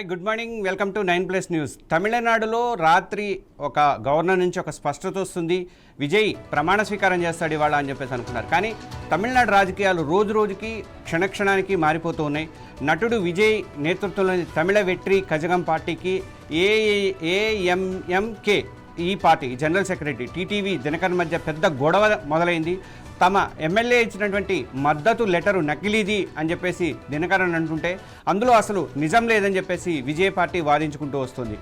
Hi, good morning. Welcome to 9+ news. తమిళనాడులో రాత్రి ఒక గవర్నర్ నుంచి ఒక స్పష్టత వస్తుంది. విజయ్ ప్రమాణ స్వీకారం చేస్తాడు ఇవాళ అని చెప్పేసి అనుకున్నారు. కానీ తమిళనాడు రాజకీయాలు రోజు రోజుకి క్షణక్షణానికి మారిపోతూ ఉన్నాయి. నటుడు విజయ్ నేతృత్వంలోని తమిళ వెట్రి కజగం పార్టీకి ఏఎంఎంకే ఈ party general secretary TTV Dinakaran మధ్య పెద్ద గొడవ మొదలైంది. తమ ఎమ్మెల్యే ఇచ్చినటువంటి మద్దతు లెటరు నకిలీది అని చెప్పేసి దినకరన్ అంటుంటే అందులో అసలు నిజం లేదని చెప్పేసి విజయ్ పార్టీ వాదించుకుంటూ వస్తుంది.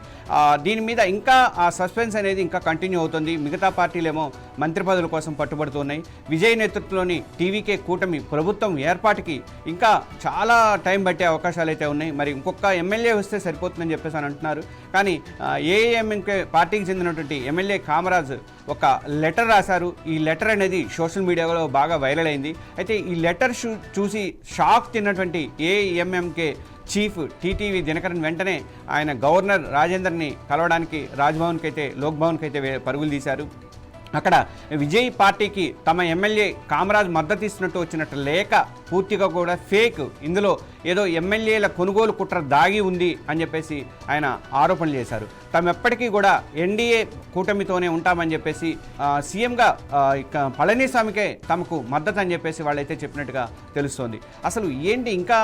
దీని మీద ఇంకా ఆ సస్పెన్స్ అనేది ఇంకా కంటిన్యూ అవుతుంది. మిగతా పార్టీలేమో మంత్రి పదవుల కోసం పట్టుబడుతున్నాయి. విజయ్ నేతృత్వంలోని టీవీకే కూటమి ప్రభుత్వం ఏర్పాటుకి ఇంకా చాలా టైం పట్టే అవకాశాలు అయితే ఉన్నాయి. మరి ఇంకొక ఎమ్మెల్యే వస్తే సరిపోతుందని చెప్పేసి అని అంటున్నారు. కానీ ఏఎంఎంకే పార్టీకి చెందినటువంటి ఎమ్మెల్యే కామరాజ్ ఒక లెటర్ రాశారు. ఈ లెటర్ అనేది సోషల్ మీడియాలో బాగా వైరల్ అయింది. అయితే ఈ లెటర్ చూసి షాక్ తిన్నటువంటి ఏఎంఎంకే చీఫ్ టీటీవీ దినకరన్ వెంటనే ఆయన గవర్నర్ రాజేందర్ని కలవడానికి రాజ్భవన్కి అయితే లోక్భవన్కి అయితే పరుగులు తీశారు. అక్కడ విజయ్ పార్టీకి తమ ఎమ్మెల్యే కామరాజ్ మద్దతు ఇస్తున్నట్టు వచ్చినట్టు లేఖ పూర్తిగా కూడా ఫేక్, ఇందులో ఏదో ఎమ్మెల్యేల కొనుగోలు కుట్ర దాగి ఉంది అని చెప్పేసి ఆయన ఆరోపణలు చేశారు. తాము ఎప్పటికీ కూడా ఎన్డీఏ కూటమితోనే ఉంటామని చెప్పేసి సీఎంగా పళనిస్వామికే తమకు మద్దతు అని చెప్పేసి వాళ్ళైతే చెప్పినట్టుగా తెలుస్తోంది. అసలు ఏంటి ఇంకా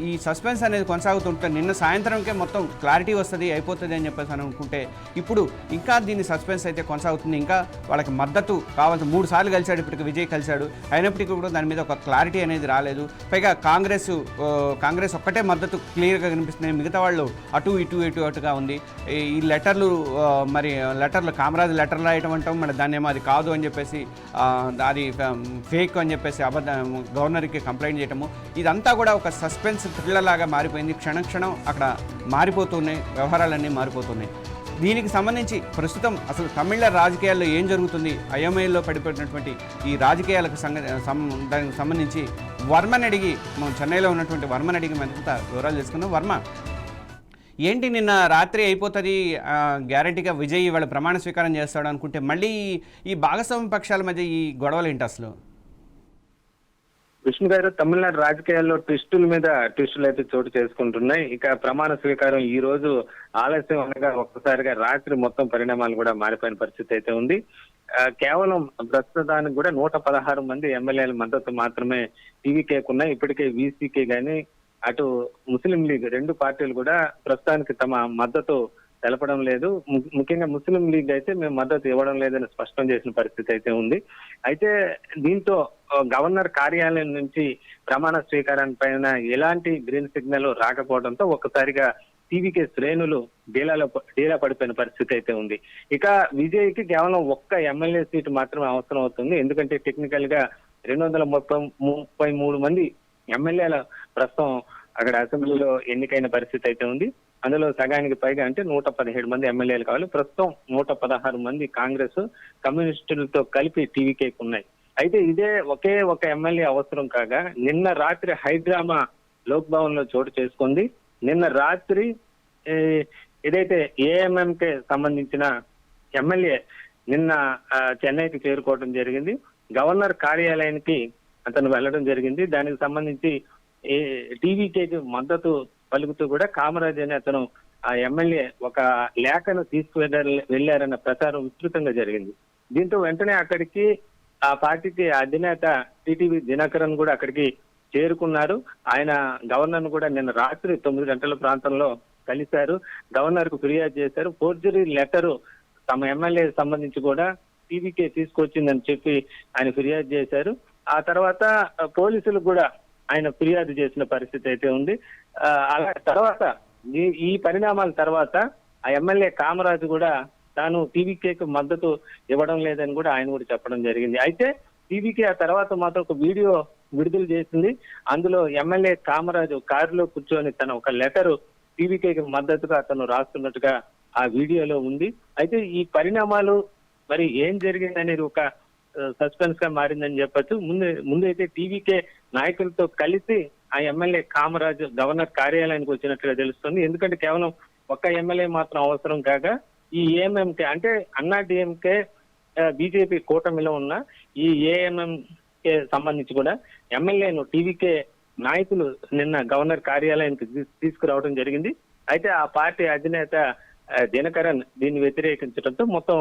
ఈ సస్పెన్స్ అనేది కొనసాగుతుంటే నిన్న సాయంత్రంకే మొత్తం క్లారిటీ వస్తుంది అయిపోతుంది అని చెప్పేసి అనుకుంటే ఇప్పుడు ఇంకా దీని సస్పెన్స్ అయితే కొనసాగుతుంది. ఇంకా వాళ్ళకి మద్దతు కావాల్సిన 3 సార్లు కలిశాడు ఇప్పటికి విజయ్ కలిశాడు. అయినప్పటికీ కూడా దాని మీద ఒక క్లారిటీ అనేది రాలేదు. పైగా కాంగ్రెస్ ఒక్కటే మద్దతు క్లియర్గా కనిపిస్తుంది. మిగతా వాళ్ళు అటు అటుగా ఉంది. ఈ లెటర్లు కామరాజ్ లెటర్లు రాయటం అంటాం, మరి దాన్ని ఏమో అది కాదు అని చెప్పేసి అది ఫేక్ అని చెప్పేసి గవర్నర్కి కంప్లైంట్ చేయటము, ఇదంతా కూడా ఒక సస్పెన్స్ థ్రిల్లర్ లాగా మారిపోయింది. క్షణం అక్కడ మారిపోతున్నాయి, వ్యవహారాలన్నీ మారిపోతున్నాయి. దీనికి సంబంధించి ప్రస్తుతం అసలు తమిళ రాజకీయాల్లో ఏం జరుగుతుంది, అయోమయంలో పడిపోయినటువంటి ఈ రాజకీయాలకు దానికి సంబంధించి వర్మని అడిగి, మనం చెన్నైలో ఉన్నటువంటి వర్మని అడిగి మరింత వివరాలు తెలుసుకుందాం. వర్మ, ఏంటి నిన్న రాత్రి అయిపోతుంది గ్యారంటీగా విజయ్ ఇవాళ ప్రమాణ స్వీకారం చేస్తాడు అనుకుంటే మళ్ళీ ఈ భాగస్వామ్య పక్షాల మధ్య ఈ గొడవలు ఏంటి అసలు? విష్ణు గారు, తమిళనాడు రాజకీయాల్లో ట్విస్టుల మీద ట్విస్టులు అయితే చోటు చేసుకుంటున్నాయి. ఇక ప్రమాణ స్వీకారం ఈ రోజు ఆలస్యం అనగా ఒక్కసారిగా రాత్రి మొత్తం పరిణామాలు కూడా మారిపోయిన పరిస్థితి అయితే ఉంది. కేవలం ప్రస్తుతానికి కూడా 116 మంది ఎమ్మెల్యేల మద్దతు మాత్రమే టీవీకేకు ఉన్నాయి. ఇప్పటికే వీసీకే గాని అటు ముస్లిం లీగ్ 2 పార్టీలు కూడా ప్రస్తుతానికి తమ మద్దతు తెలపడం లేదు. ముఖ్యంగా ముస్లిం లీగ్ అయితే మేము మద్దతు ఇవ్వడం లేదని స్పష్టం చేసిన పరిస్థితి అయితే ఉంది. అయితే దీంతో గవర్నర్ కార్యాలయం నుంచి ప్రమాణ స్వీకారాన్ని పైన ఎలాంటి గ్రీన్ సిగ్నల్ రాకపోవడంతో ఒక్కసారిగా టీవీకే శ్రేణులు డీలా పడిపోయిన పరిస్థితి అయితే ఉంది. ఇక విజయ్కి కేవలం ఒక్క ఎమ్మెల్యే సీటు మాత్రమే అవసరం అవుతుంది. ఎందుకంటే టెక్నికల్ గా 233 మంది ఎమ్మెల్యేల ప్రస్తుతం అక్కడ అసెంబ్లీలో ఎన్నికైన పరిస్థితి అయితే ఉంది. అందులో సగానికి పైగా అంటే 117 మంది ఎమ్మెల్యేలు కావాలి. ప్రస్తుతం 116 మంది కాంగ్రెస్ కమ్యూనిస్టులతో కలిపి టీవీకేకి ఉన్నాయి. అయితే ఇదే ఒకే ఒక ఎమ్మెల్యే అవసరం కాగా నిన్న రాత్రి హైడ్రామా లోక్ భవన్ లో చోటు చేసుకుంది. నిన్న రాత్రి ఏదైతే ఏఎంఎంకే సంబంధించిన ఎమ్మెల్యే నిన్న చెన్నైకి చేరుకోవడం జరిగింది. గవర్నర్ కార్యాలయానికి అతను వెళ్లడం జరిగింది. దానికి సంబంధించి టీవీకేకి మద్దతు పలుకుతూ కూడా కామరాజ్ అనే అతను ఆ ఎమ్మెల్యే ఒక లేఖను వెళ్ళారన్న ప్రచారం విస్తృతంగా జరిగింది. దీంతో వెంటనే అక్కడికి ఆ పార్టీకి అధినేత టీటీవీ దినకరన్ కూడా అక్కడికి చేరుకున్నారు. ఆయన గవర్నర్ ను కూడా నిన్న రాత్రి 9 గంటల ప్రాంతంలో కలిశారు. గవర్నర్ కు ఫిర్యాదు చేశారు. ఫోర్జరీ లెటరు తమ ఎమ్మెల్యే సంబంధించి కూడా టీవీకే తీసుకొచ్చిందని చెప్పి ఆయన ఫిర్యాదు చేశారు. ఆ తర్వాత పోలీసులు కూడా ఆయన ఫిర్యాదు చేసిన పరిస్థితి అయితే ఉంది. అలా తర్వాత ఈ పరిణామాల తర్వాత ఆ ఎమ్మెల్యే కామరాజు కూడా తాను టీవీకేకి మద్దతు ఇవ్వడం లేదని కూడా ఆయన కూడా చెప్పడం జరిగింది. అయితే టీవీకే ఆ తర్వాత మాత్రం ఒక వీడియో విడుదల చేసింది. అందులో ఎమ్మెల్యే కామరాజు కారులో కూర్చొని తన ఒక లెటరు టీవీకేకి మద్దతుగా అతను రాస్తున్నట్టుగా ఆ వీడియోలో ఉంది. అయితే ఈ పరిణామాలు మరి ఏం జరిగింది అనేది ఒక సస్పెన్స్ గా మారిందని చెప్పొచ్చు. ముందైతే టీవీకే నాయకులతో కలిసి ఆ ఎమ్మెల్యే కామరాజు గవర్నర్ కార్యాలయానికి వచ్చినట్లుగా తెలుస్తుంది. ఎందుకంటే కేవలం ఒక్క ఎమ్మెల్యే మాత్రం అవసరం కాగా ఈ ఏఎంఎంకే అంటే అన్నా డిఎంకే బీజేపీ కూటమిలో ఉన్న ఈ ఏఎంఎంకే సంబంధించి కూడా ఎమ్మెల్యేను టీవీకే నాయకులు నిన్న గవర్నర్ కార్యాలయానికి తీసుకురావడం జరిగింది. అయితే ఆ పార్టీ అధినేత దినకరన్ దీన్ని వ్యతిరేకించడంతో మొత్తం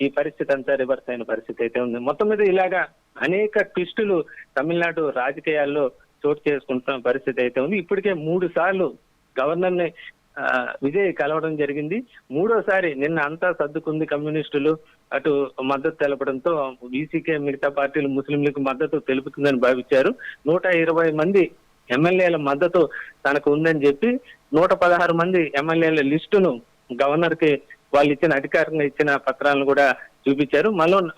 ఈ పరిస్థితి అంతా రివర్స్ అయిన పరిస్థితి అయితే ఉంది. మొత్తం మీద ఇలాగా అనేక ట్విస్టులు తమిళనాడు రాజకీయాల్లో చోటు చేసుకుంటున్న పరిస్థితి అయితే ఉంది. ఇప్పటికే 3 సార్లు గవర్నర్ ని విజయ్ కలవడం జరిగింది. మూడోసారి నిన్న అంతా సర్దుకుంది, కమ్యూనిస్టులు అటు మద్దతు తెలపడంతో వీసీకే మిగతా పార్టీలు ముస్లింలకు మద్దతు తెలుపుతుందని భావించారు. 120 మంది ఎమ్మెల్యేల మద్దతు తనకు ఉందని చెప్పి 116 మంది ఎమ్మెల్యేల లిస్టును గవర్నర్ కి వాళ్ళు ఇచ్చిన అధికారంగా ఇచ్చిన పత్రాలను కూడా చూపించారు.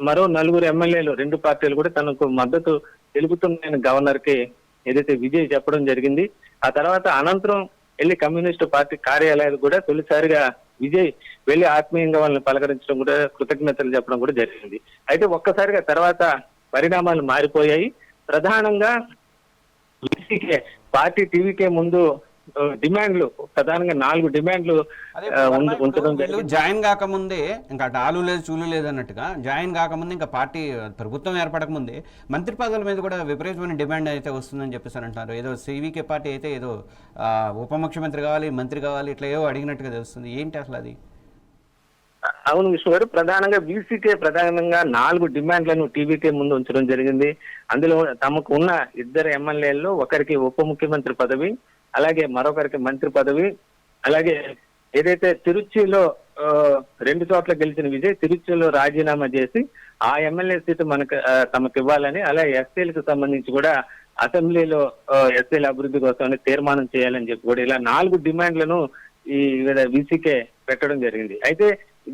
మరో 4 ఎమ్మెల్యేలు 2 పార్టీలు కూడా తనకు మద్దతు తెలుపుతున్నాయని గవర్నర్ కి ఏదైతే విజయ్ చెప్పడం జరిగింది. ఆ తర్వాత అనంతరం వెళ్లి కమ్యూనిస్టు పార్టీ కార్యాలయాలు కూడా తొలిసారిగా విజయ్ వెళ్లి ఆత్మీయంగా వాళ్ళని పలకరించడం కూడా, కృతజ్ఞతలు చెప్పడం కూడా జరిగింది. అయితే ఒక్కసారిగా తర్వాత పరిణామాలు మారిపోయాయి. ప్రధానంగా పార్టీ టీవీకే ముందు డిమాండ్లు, ప్రధానంగా 4 డిమాండ్లు ఉంచడం జరిగింది. జాయిన్ కాకముందే ఇంకా ఆలు లేదు చూలు లేదు అన్నట్టుగా జాయిన్ కాకముందే ఇంకా పార్టీ ప్రభుత్వం ఏర్పడక ముందే మంత్రి పదవుల మీద కూడా విపరీతమైన డిమాండ్ అయితే వస్తుందని చెప్పేసి అంటున్నారు. ఏదో సివికే పార్టీ అయితే ఏదో ఉప ముఖ్యమంత్రి కావాలి, మంత్రి కావాలి, ఇట్లా ఏవో అడిగినట్టుగా తెలుస్తుంది. ఏంటి అసలు అది? అవును విష్ణు గారు, ప్రధానంగా వీసీకే ప్రధానంగా 4 డిమాండ్లను టీవీకే ముందు ఉంచడం జరిగింది. అందులో తమకు ఉన్న 2 ఎమ్మెల్యేల్లో ఒకరికి ఉప ముఖ్యమంత్రి పదవి, అలాగే మరొకరికి మంత్రి పదవి, అలాగే ఏదైతే తిరుచిలో 2 చోట్ల గెలిచిన విజయ్ తిరుచిలో రాజీనామా చేసి ఆ ఎమ్మెల్యే సీటు తమకు ఇవ్వాలని, అలాగే ఎస్సీలకు సంబంధించి కూడా అసెంబ్లీలో ఎస్సీల అభివృద్ధి కోసం తీర్మానం చేయాలని చెప్పి కూడా ఇలా 4 డిమాండ్లను ఈ వీసీకే పెట్టడం జరిగింది. అయితే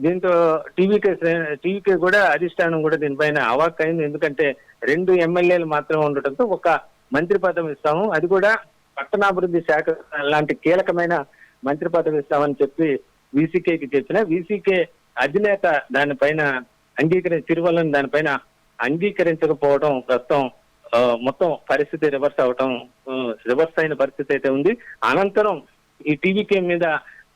దీంతో టీవీకే కూడా అధిష్టానం కూడా దీనిపైన అవాక్ అయింది. ఎందుకంటే 2 ఎమ్మెల్యేలు మాత్రమే ఉండటంతో ఒక మంత్రి పదవి ఇస్తాము, అది కూడా పట్టణాభివృద్ధి శాఖ లాంటి కీలకమైన మంత్రి పదవి ఇస్తామని చెప్పి వీసీకేకి చెప్పిన వీసీకే అధినేత దానిపైన తిరువల్లని దానిపైన అంగీకరించకపోవడం ప్రస్తుతం మొత్తం పరిస్థితి రివర్స్ అయిన పరిస్థితి అయితే ఉంది. అనంతరం ఈ టీవీకే మీద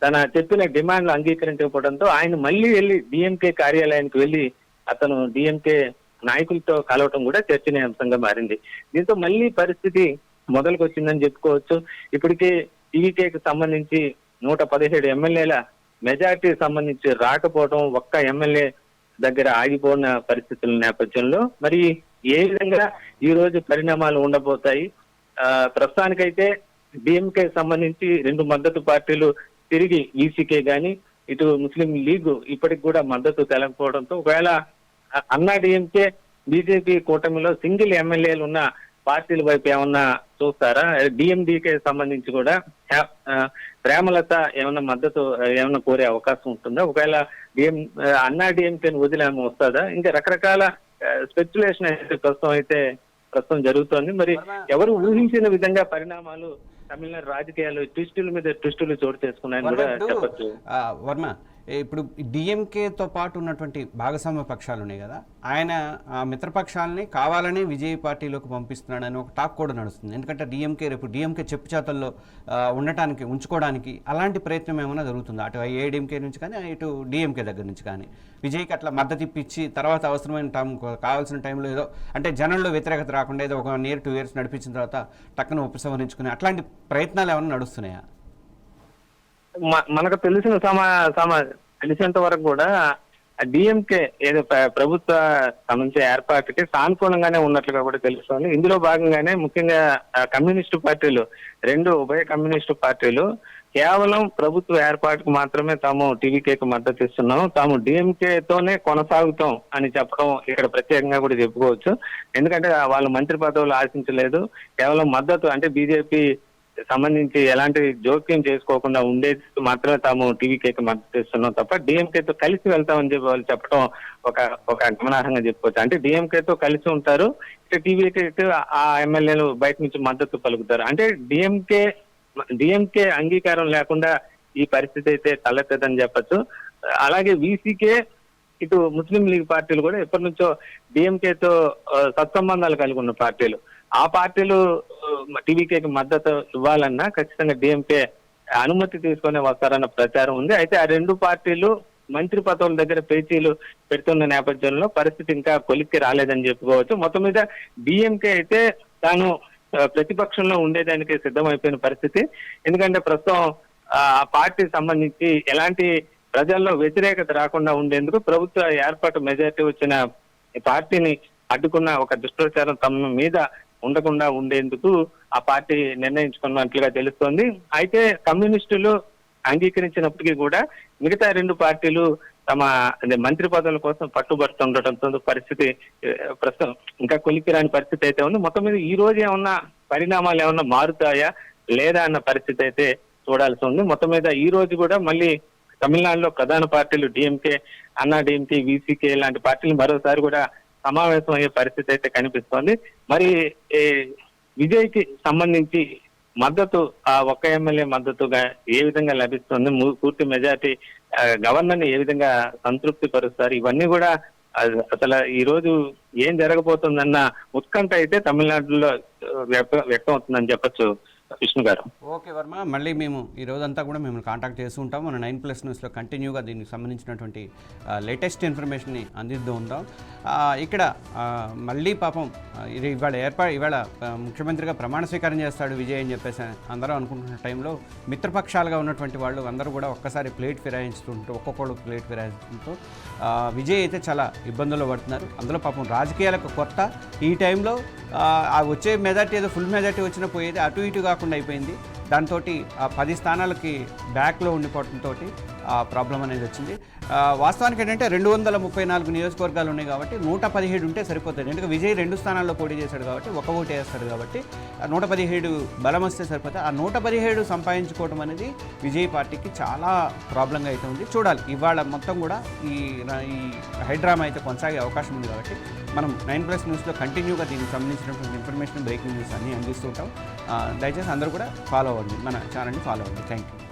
తన చెప్పిన డిమాండ్లు అంగీకరించకపోవడంతో ఆయన మళ్ళీ వెళ్ళి డిఎంకే కార్యాలయానికి వెళ్ళి అతను డిఎంకే నాయకులతో కలవటం కూడా చర్చనీయాంశంగా మారింది. దీంతో మళ్ళీ పరిస్థితి మొదలుకు వచ్చిందని చెప్పుకోవచ్చు. ఇప్పటికే టీవీకేకి సంబంధించి 117 ఎమ్మెల్యేల మెజార్టీ సంబంధించి రాకపోవడం, ఒక్క ఎమ్మెల్యే దగ్గర ఆగిపోయిన పరిస్థితుల నేపథ్యంలో మరి ఏ విధంగా ఈ రోజు పరిణామాలు ఉండబోతాయి? ప్రస్తుతానికైతే డిఎంకే సంబంధించి 2 మద్దతు పార్టీలు తిరిగి వీసీకే గాని ఇటు ముస్లిం లీగ్ ఇప్పటికి కూడా మద్దతు తెలకపోవడంతో ఒకవేళ అన్నా డిఎంకే బీజేపీ కూటమిలో సింగిల్ ఎమ్మెల్యేలు ఉన్న పార్టీల వైపు ఏమన్నా చూస్తారా? డిఎండికే సంబంధించి కూడా ప్రేమలత ఏమన్నా మద్దతు ఏమన్నా కోరే అవకాశం ఉంటుందా? ఒకవేళ అన్నా డిఎంకేని వదిలేమో వస్తుందా? ఇంకా రకరకాల స్పెక్యులేషన్ అయితే ప్రస్తుతం జరుగుతోంది. మరి ఎవరు ఊహించిన విధంగా పరిణామాలు తమిళనాడు రాజకీయాలు ట్విస్టుల మీద ట్విస్టులు చోటు చేసుకున్నాయని కూడా చెప్పచ్చు. వర్మ, ఇప్పుడు డిఎంకేతో పాటు ఉన్నటువంటి భాగస్వామ్య పక్షాలు ఉన్నాయి కదా, ఆయన ఆ మిత్రపక్షాలని కావాలని విజయ్ పార్టీలోకి పంపిస్తున్నాడని ఒక టాక్ కూడా నడుస్తుంది. ఎందుకంటే డిఎంకే చెప్పు చేతల్లో ఉంచుకోవడానికి అలాంటి ప్రయత్నం ఏమైనా జరుగుతుంది అటు ఏడీఎంకే నుంచి కానీ ఇటు డిఎంకే దగ్గర నుంచి కానీ? విజయ్కి అట్లా మద్దతు ఇప్పించి తర్వాత అవసరమైన కావాల్సిన టైంలో ఏదో అంటే జనంలో వ్యతిరేకత రాకుండా ఏదో 1 year 2 years నడిపించిన తర్వాత టక్కున ఉపసంహరించుకుని అట్లాంటి ప్రయత్నాలు ఏమైనా నడుస్తున్నాయా? మనకు తెలిసినంత వరకు కూడా డిఎంకే ఏదో ప్రభుత్వ సంబంధించిన ఏర్పాటుకి సానుకూలంగానే ఉన్నట్లుగా కూడా తెలుస్తోంది. ఇందులో భాగంగానే ముఖ్యంగా కమ్యూనిస్టు పార్టీలు 2 ఉభయ కమ్యూనిస్టు పార్టీలు కేవలం ప్రభుత్వ ఏర్పాటుకు మాత్రమే తాము టీవీకేకి మద్దతు ఇస్తున్నాం, తాము డిఎంకేతోనే కొనసాగుతాం అని చెప్పడం ఇక్కడ ప్రత్యేకంగా కూడా చెప్పుకోవచ్చు. ఎందుకంటే వాళ్ళు మంత్రి పదవులు ఆశించలేదు, కేవలం మద్దతు అంటే బీజేపీ సంబంధించి ఎలాంటి జోక్యం చేసుకోకుండా ఉండేది మాత్రమే తాము టీవీకేకి మద్దతు ఇస్తున్నాం తప్ప డిఎంకేతో కలిసి వెళ్తామని చెప్పి వాళ్ళు చెప్పడం ఒక గమనార్హంగా చెప్పుకోవచ్చు. అంటే డిఎంకేతో కలిసి ఉంటారు, ఇక టీవీకే ఆ ఎమ్మెల్యేలు బయట నుంచి మద్దతు పలుకుతారు. అంటే డిఎంకే అంగీకారం లేకుండా ఈ పరిస్థితి అయితే తలెత్తదని చెప్పచ్చు. అలాగే వీసీకే ఇటు ముస్లిం లీగ్ పార్టీలు కూడా ఎప్పటి నుంచో డిఎంకేతో సత్సంబంధాలు కలిగి ఉన్న పార్టీలు. ఆ పార్టీలు టీవీకేకి మద్దతు ఇవ్వాలన్నా ఖచ్చితంగా డిఎంకే అనుమతి తీసుకునే వస్తారన్న ప్రచారం ఉంది. అయితే ఆ 2 పార్టీలు మంత్రి పదవుల దగ్గర పేచీలు పెడుతున్న నేపథ్యంలో పరిస్థితి ఇంకా కొలిక్కి రాలేదని చెప్పుకోవచ్చు. మొత్తం మీద డిఎంకే అయితే తాను ప్రతిపక్షంలో ఉండేదానికి సిద్ధమైపోయిన పరిస్థితి. ఎందుకంటే ప్రస్తుతం ఆ పార్టీకి సంబంధించి ఎలాంటి ప్రజల్లో వ్యతిరేకత రాకుండా ఉండేందుకు ప్రభుత్వ ఏర్పాటు మెజారిటీ వచ్చిన ఈ పార్టీని అడ్డుకున్న ఒక దుష్ప్రచారం తమ మీద ఉండకుండా ఉండేందుకు ఆ పార్టీ నిర్ణయించుకున్నట్లుగా తెలుస్తోంది. అయితే కమ్యూనిస్టులు అంగీకరించినప్పటికీ కూడా మిగతా రెండు పార్టీలు తమ మంత్రి పదవుల కోసం పట్టుబడుతుండటంతో పరిస్థితి ప్రస్తుతం ఇంకా కొలికిరాని పరిస్థితి అయితే ఉంది. మొత్తం మీద ఈ రోజు ఏమన్నా పరిణామాలు ఏమన్నా మారుతాయా లేదా అన్న పరిస్థితి అయితే చూడాల్సి ఉంది. మొత్తం మీద ఈ రోజు కూడా మళ్ళీ తమిళనాడులో ప్రధాన పార్టీలు డిఎంకే, అన్నా డిఎంకే, విసికే లాంటి పార్టీలు మరోసారి కూడా సమావేశం అయ్యే పరిస్థితి అయితే కనిపిస్తోంది. మరి విజయ్కి సంబంధించి మద్దతు ఆ ఒక్క ఎమ్మెల్యే మద్దతుగా ఏ విధంగా లభిస్తుంది, పూర్తి మెజార్టీ గవర్నర్ ని ఏ విధంగా సంతృప్తి పరుస్తారు, ఇవన్నీ కూడా అసలు ఈ రోజు ఏం జరగబోతుందన్న ఉత్కంఠ అయితే తమిళనాడులో వ్యక్తం అవుతుందని చెప్పొచ్చు విష్ణు గారు. ఓకే వర్మ, మళ్ళీ మేము ఈ రోజంతా కూడా మిమ్మల్ని కాంటాక్ట్ చేస్తూ ఉంటాం. మన 9+ న్యూస్లో కంటిన్యూగా దీనికి సంబంధించినటువంటి లేటెస్ట్ ఇన్ఫర్మేషన్ని అందిస్తూ ఉంటాం. ఇక్కడ మళ్ళీ పాపం ఇది ఇవాళ ముఖ్యమంత్రిగా ప్రమాణ స్వీకారం చేస్తాడు విజయ్ అని చెప్పేసి అందరూ అనుకుంటున్న టైంలో మిత్రపక్షాలుగా ఉన్నటువంటి వాళ్ళు అందరూ కూడా ఒక్కసారి ప్లేట్ ఫిరాయించుతుంటూ ఒక్కొక్కళ్ళు ప్లేట్ ఫిరాయించుకుంటూ విజయ్ అయితే చాలా ఇబ్బందుల్లో పడుతున్నారు. అందులో పాపం రాజకీయాలకు కొత్త ఈ టైంలో వచ్చే మెజార్టీ ఏదో ఫుల్ మెజార్టీ వచ్చినా పోయేది అటు ఇటు కాకుండా అయిపోయింది. దాంతో 10 స్థానాలకి బ్యాక్లో ఉండిపోవడంతో ప్రాబ్లం అనేది వచ్చింది. వాస్తవానికి ఏంటంటే 234 నియోజకవర్గాలు ఉన్నాయి కాబట్టి 117 ఉంటే సరిపోతుంది. ఎందుకంటే విజయ్ 2 స్థానాల్లో పోటీ చేశాడు కాబట్టి ఒక ఓటు వేస్తాడు కాబట్టి 117 బలం వస్తే సరిపోతుంది. ఆ 117 సంపాదించుకోవడం అనేది విజయ్ పార్టీకి చాలా ప్రాబ్లంగా అయితే ఉంది. చూడాలి, ఇవాళ మొత్తం కూడా ఈ హైడ్రామా అయితే కొనసాగే అవకాశం ఉంది కాబట్టి మనం 9+ న్యూస్లో కంటిన్యూగా దీనికి సంబంధించినటువంటి ఇన్ఫర్మేషన్, బ్రేకింగ్ న్యూస్ అన్నీ అందిస్తూ ఉంటాం. దయచేసి అందరూ కూడా ఫాలో అవ్వండి, మన ఛానల్ని ఫాలో అవ్వండి. Thank you.